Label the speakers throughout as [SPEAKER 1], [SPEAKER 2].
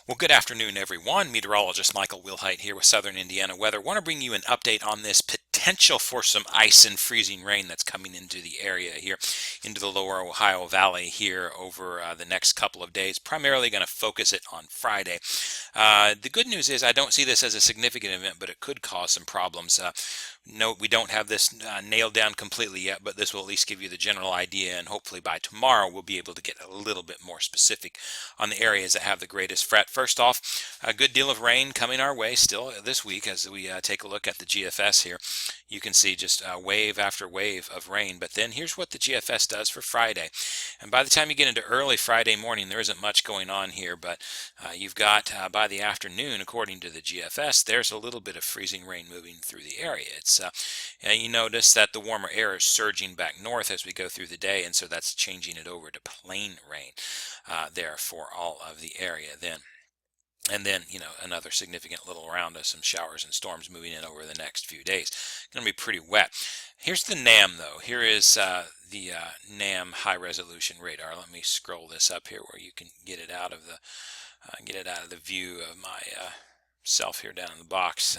[SPEAKER 1] Well, good afternoon, everyone. Meteorologist Michael Wilhite here with Southern Indiana Weather. Want to bring you an update on this potential for some ice and freezing rain that's coming into the area here, into the lower Ohio Valley here over the next couple of days. Primarily going to focus it on Friday. The good news is I don't see this as a significant event, but it could cause some problems. No, we don't have this nailed down completely yet, but this will at least give you the general idea, and hopefully by tomorrow we'll be able to get a little bit more specific on the areas that have the greatest threat. First off, a good deal of rain coming our way still this week as we take a look at the GFS here. You can see just wave after wave of rain, but then here's what the GFS does for Friday. And by the time you get into early Friday morning, there isn't much going on here, but you've got by the afternoon, according to the GFS, there's a little bit of freezing rain moving through the area. And you notice that the warmer air is surging back north as we go through the day, and so that's changing it over to plain rain there for all of the area then. And then, another significant little round of some showers and storms moving in over the next few days. Going to be pretty wet. Here's the NAM, though. Here is the NAM high resolution radar. Let me scroll this up here where you can get it out of the view of my self here down in the box.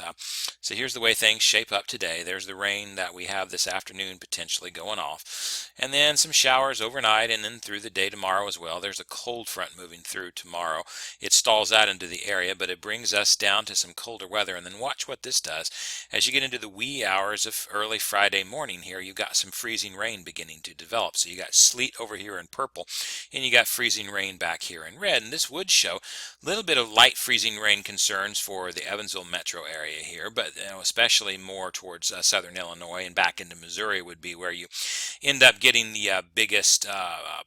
[SPEAKER 1] So here's the way things shape up today. There's the rain that we have this afternoon potentially going off, and then some showers overnight and then through the day tomorrow as well. There's a cold front moving through tomorrow. It stalls out into the area, but it brings us down to some colder weather. And then watch what this does. As you get into the wee hours of early Friday morning here, you've got some freezing rain beginning to develop. So you got sleet over here in purple, and you got freezing rain back here in red. And this would show a little bit of light freezing rain concerns for the Evansville metro area here, but especially more towards southern Illinois and back into Missouri would be where you end up getting the biggest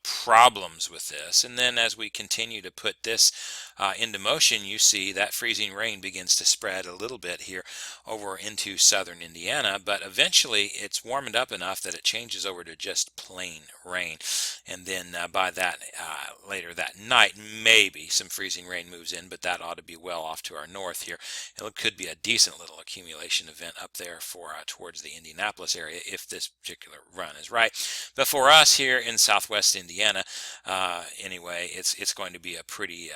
[SPEAKER 1] problems with this. And then as we continue to put this into motion, you see that freezing rain begins to spread a little bit here over into southern Indiana, but eventually it's warmed up enough that it changes over to just plain rain. And then by that later that night, maybe some freezing rain moves in, but that ought to be well off to our north here. It could be a decent little accumulation event up there for towards the Indianapolis area if this particular run is right. But for us here in southwest Indiana, anyway, it's going to be a pretty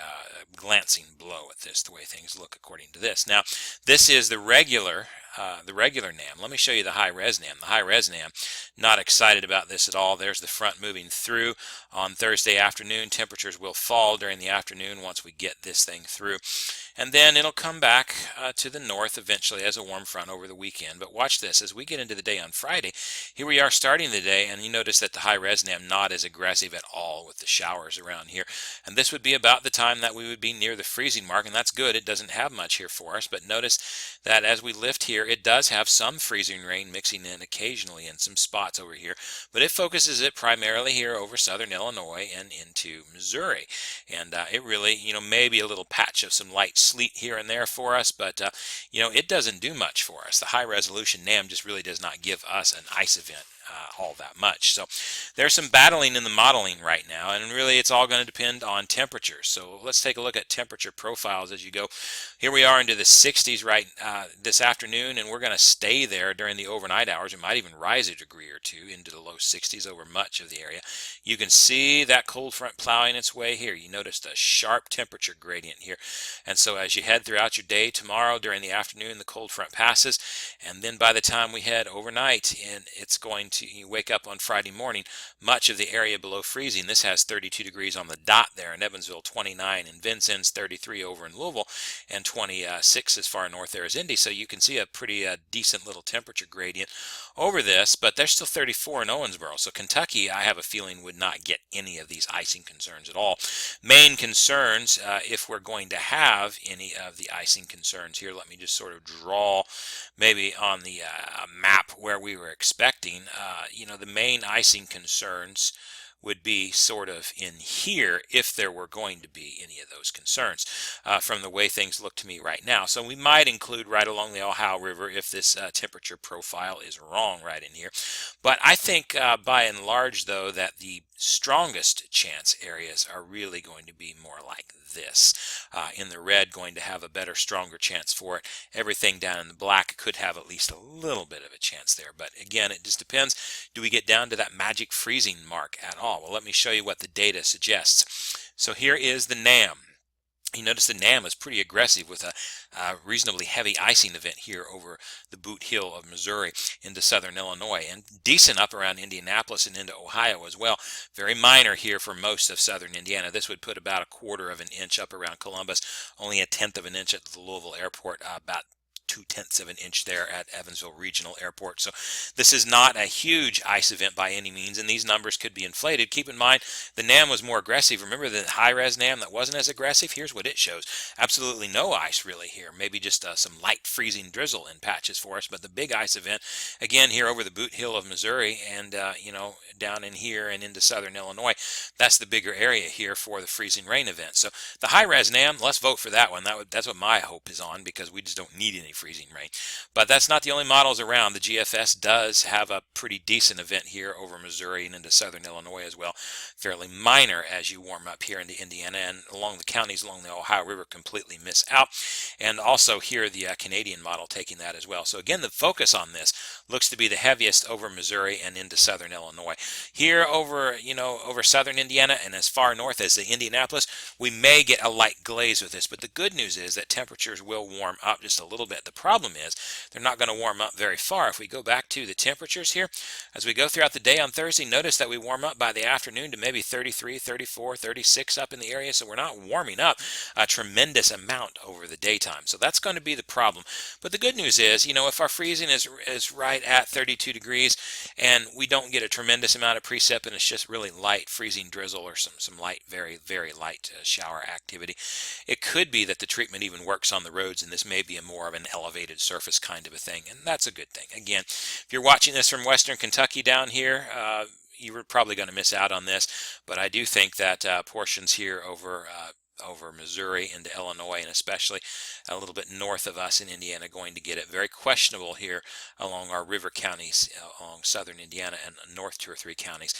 [SPEAKER 1] glancing blow at this, the way things look according to this. Now, this is the regular NAM. Let me show you the high-res NAM. The high-res NAM, not excited about this at all. There's the front moving through on Thursday afternoon. Temperatures will fall during the afternoon once we get this thing through. And then it'll come back to the north eventually as a warm front over the weekend. But watch this. As we get into the day on Friday, here we are starting the day, and you notice that the high-res NAM not as aggressive at all with the showers around here. And this would be about the time that we would be near the freezing mark, and that's good. It doesn't have much here for us. But notice that as we lift here, it does have some freezing rain mixing in occasionally in some spots over here. But it focuses it primarily here over southern Illinois and into Missouri. And it really, maybe a little patch of some light sleet here and there for us, but it doesn't do much for us. The high resolution NAM just really does not give us an ice event all that much. So there's some battling in the modeling right now, and really it's all going to depend on temperatures. So let's take a look at temperature profiles as you go. Here we are into the 60s right this afternoon, and we're going to stay there during the overnight hours. It might even rise a degree or two into the low 60s over much of the area. You can see that cold front plowing its way here. You notice the sharp temperature gradient here. And so as you head throughout your day tomorrow during the afternoon, the cold front passes, and then by the time we head overnight, and it's going to, you wake up on Friday morning, much of the area below freezing. This has 32 degrees on the dot there in Evansville, 29 in Vincennes, 33 over in Louisville, and 26 as far north there as Indy. So you can see a pretty decent little temperature gradient over this, but there's still 34 in Owensboro. So Kentucky, I have a feeling, would not get any of these icing concerns at all. Main concerns, if we're going to have any of the icing concerns here, let me just sort of draw maybe on the map where we were expecting. The main icing concerns would be sort of in here if there were going to be any of those concerns from the way things look to me right now. So we might include right along the Ohio River if this temperature profile is wrong right in here. But I think by and large, though, that the strongest chance areas are really going to be more like this. In the red, going to have a better, stronger chance for it. Everything down in the black could have at least a little bit of a chance there. But again, it just depends. Do we get down to that magic freezing mark at all? Well, let me show you what the data suggests. So here is the NAM. You notice the NAM is pretty aggressive with a reasonably heavy icing event here over the Boot Hill of Missouri into southern Illinois, and decent up around Indianapolis and into Ohio as well. Very minor here for most of southern Indiana. This would put about a quarter of an inch up around Columbus, only a tenth of an inch at the Louisville airport, about 2/10 of an inch there at Evansville Regional Airport. So this is not a huge ice event by any means, and these numbers could be inflated. Keep in mind, the NAM was more aggressive. Remember the high-res NAM that wasn't as aggressive? Here's what it shows. Absolutely no ice really here. Maybe just some light freezing drizzle in patches for us, but the big ice event, again, here over the Boot Hill of Missouri and, down in here and into southern Illinois, that's the bigger area here for the freezing rain event. So the high-res NAM, let's vote for that one. That's what my hope is on, because we just don't need any freezing rain. But that's not the only models around. The GFS does have a pretty decent event here over Missouri and into southern Illinois as well. Fairly minor as you warm up here into Indiana, and along the counties along the Ohio River completely miss out. And also here the Canadian model taking that as well. So again, the focus on this looks to be the heaviest over Missouri and into southern Illinois. Here over southern Indiana and as far north as the Indianapolis, we may get a light glaze with this, but the good news is that temperatures will warm up just a little bit. The problem is they're not going to warm up very far. If we go back to the temperatures here, as we go throughout the day on Thursday, notice that we warm up by the afternoon to maybe 33, 34, 36 up in the area, so we're not warming up a tremendous amount over the daytime. So that's going to be the problem. But the good news is, if our freezing is right at 32 degrees and we don't get a tremendous amount of precip and it's just really light freezing drizzle or some light, very, very light shower activity, it could be that the treatment even works on the roads, and this may be a more of an elevated surface kind of a thing, and that's a good thing. Again, if you're watching this from western Kentucky down here, you were probably going to miss out on this, but I do think that portions here over Missouri into Illinois, and especially a little bit north of us in Indiana, going to get it. Very questionable here along our river counties, along southern Indiana and north 2 or 3 counties.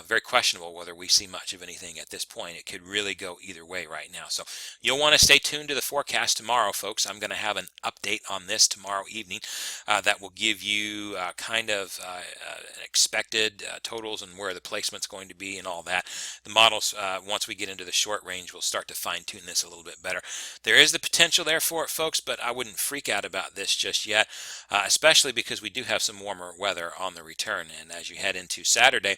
[SPEAKER 1] Very questionable whether we see much of anything at this point. It could really go either way right now. So you'll want to stay tuned to the forecast tomorrow, folks. I'm going to have an update on this tomorrow evening that will give you expected totals and where the placement's going to be and all that. The models, once we get into the short range, will start to fine-tune this a little bit better. There is the potential there for it, folks, but I wouldn't freak out about this just yet, especially because we do have some warmer weather on the return. And as you head into Saturday,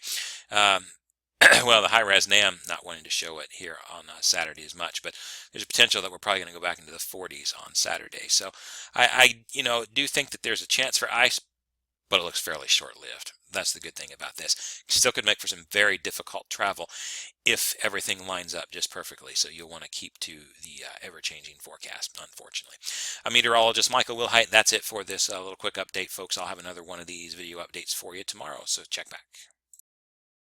[SPEAKER 1] well, the high-res NAM not wanting to show it here on Saturday as much, but there's a potential that we're probably going to go back into the 40s on Saturday. So I do think that there's a chance for ice, but it looks fairly short-lived. That's the good thing about this. Still could make for some very difficult travel if everything lines up just perfectly. So you'll want to keep to the ever-changing forecast, unfortunately. I'm meteorologist Michael Wilhite. That's it for this little quick update, folks. I'll have another one of these video updates for you tomorrow, so check back.